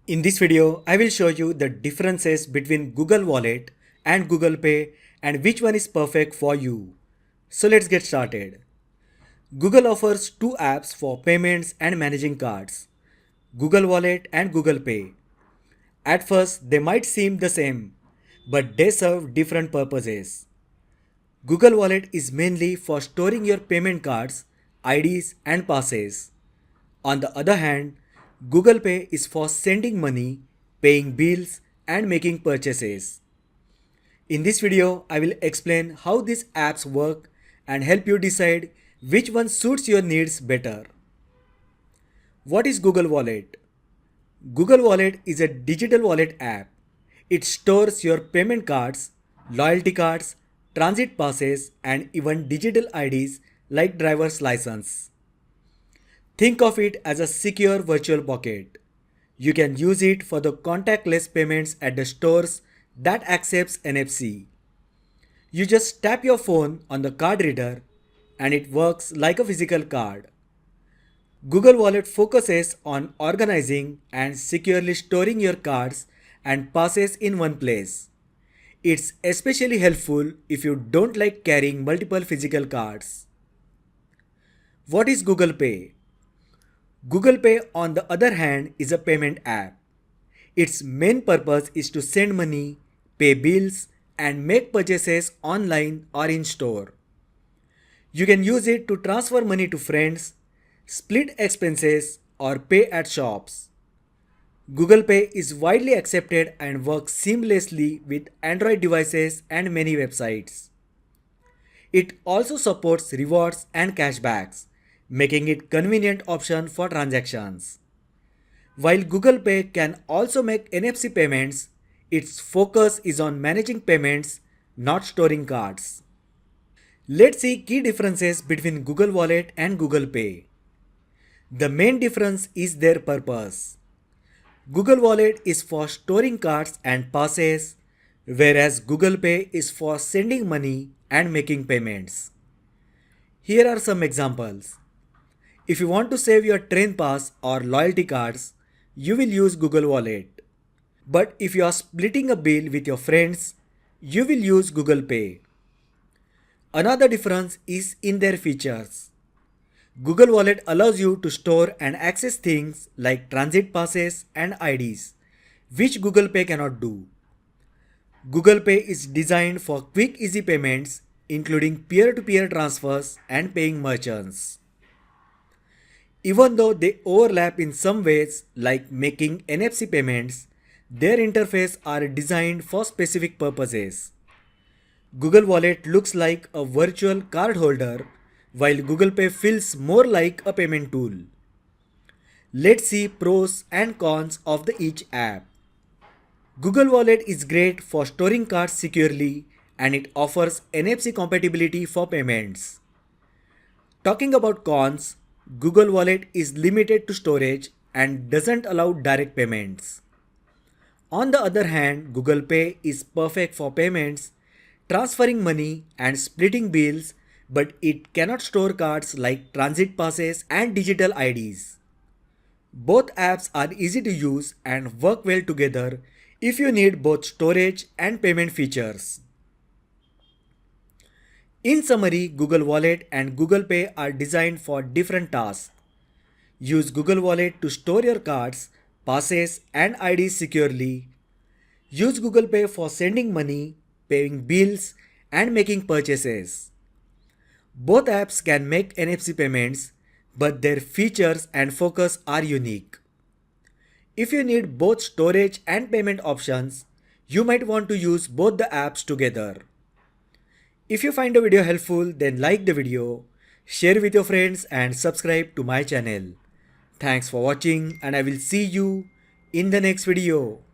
In this video, I will show you the differences between Google Wallet and Google Pay and which one is perfect for you. So let's get started. Google offers two apps for payments and managing cards, Google Wallet and Google Pay. At first, they might seem the same, but they serve different purposes. Google Wallet is mainly for storing your payment cards, IDs, and passes. On the other hand, Google Pay is for sending money, paying bills, and making purchases. In this video, I will explain how these apps work and help you decide which one suits your needs better. What is Google Wallet? Google Wallet is a digital wallet app. It stores your payment cards, loyalty cards, transit passes, and even digital IDs like driver's license. Think of it as a secure virtual pocket. You can use it for the contactless payments at the stores that accepts NFC. You just tap your phone on the card reader and it works like a physical card. Google Wallet focuses on organizing and securely storing your cards and passes in one place. It's especially helpful if you don't like carrying multiple physical cards. What is Google Pay? Google Pay, on the other hand, is a payment app. Its main purpose is to send money, pay bills, and make purchases online or in store. You can use it to transfer money to friends, split expenses, or pay at shops. Google Pay is widely accepted and works seamlessly with Android devices and many websites. It also supports rewards and cashbacks, making it convenient option for transactions. While Google Pay can also make NFC payments, its focus is on managing payments, not storing cards. Let's see key differences between Google Wallet and Google Pay. The main difference is their purpose. Google Wallet is for storing cards and passes, whereas Google Pay is for sending money and making payments. Here are some examples. If you want to save your train pass or loyalty cards, you will use Google Wallet. But if you are splitting a bill with your friends, you will use Google Pay. Another difference is in their features. Google Wallet allows you to store and access things like transit passes and IDs, which Google Pay cannot do. Google Pay is designed for quick, easy payments, including peer-to-peer transfers and paying merchants. Even though they overlap in some ways, like making NFC payments, their interfaces are designed for specific purposes. Google Wallet looks like a virtual card holder, while Google Pay feels more like a payment tool. Let's see pros and cons of each app. Google Wallet is great for storing cards securely and it offers NFC compatibility for payments. Talking about cons, Google Wallet is limited to storage and doesn't allow direct payments. On the other hand, Google Pay is perfect for payments, transferring money and splitting bills, but it cannot store cards like transit passes and digital IDs. Both apps are easy to use and work well together if you need both storage and payment features. In summary, Google Wallet and Google Pay are designed for different tasks. Use Google Wallet to store your cards, passes, and IDs securely. Use Google Pay for sending money, paying bills, and making purchases. Both apps can make NFC payments, but their features and focus are unique. If you need both storage and payment options, you might want to use both the apps together. If you find the video helpful, then like the video, share with your friends and subscribe to my channel. Thanks for watching and I will see you in the next video.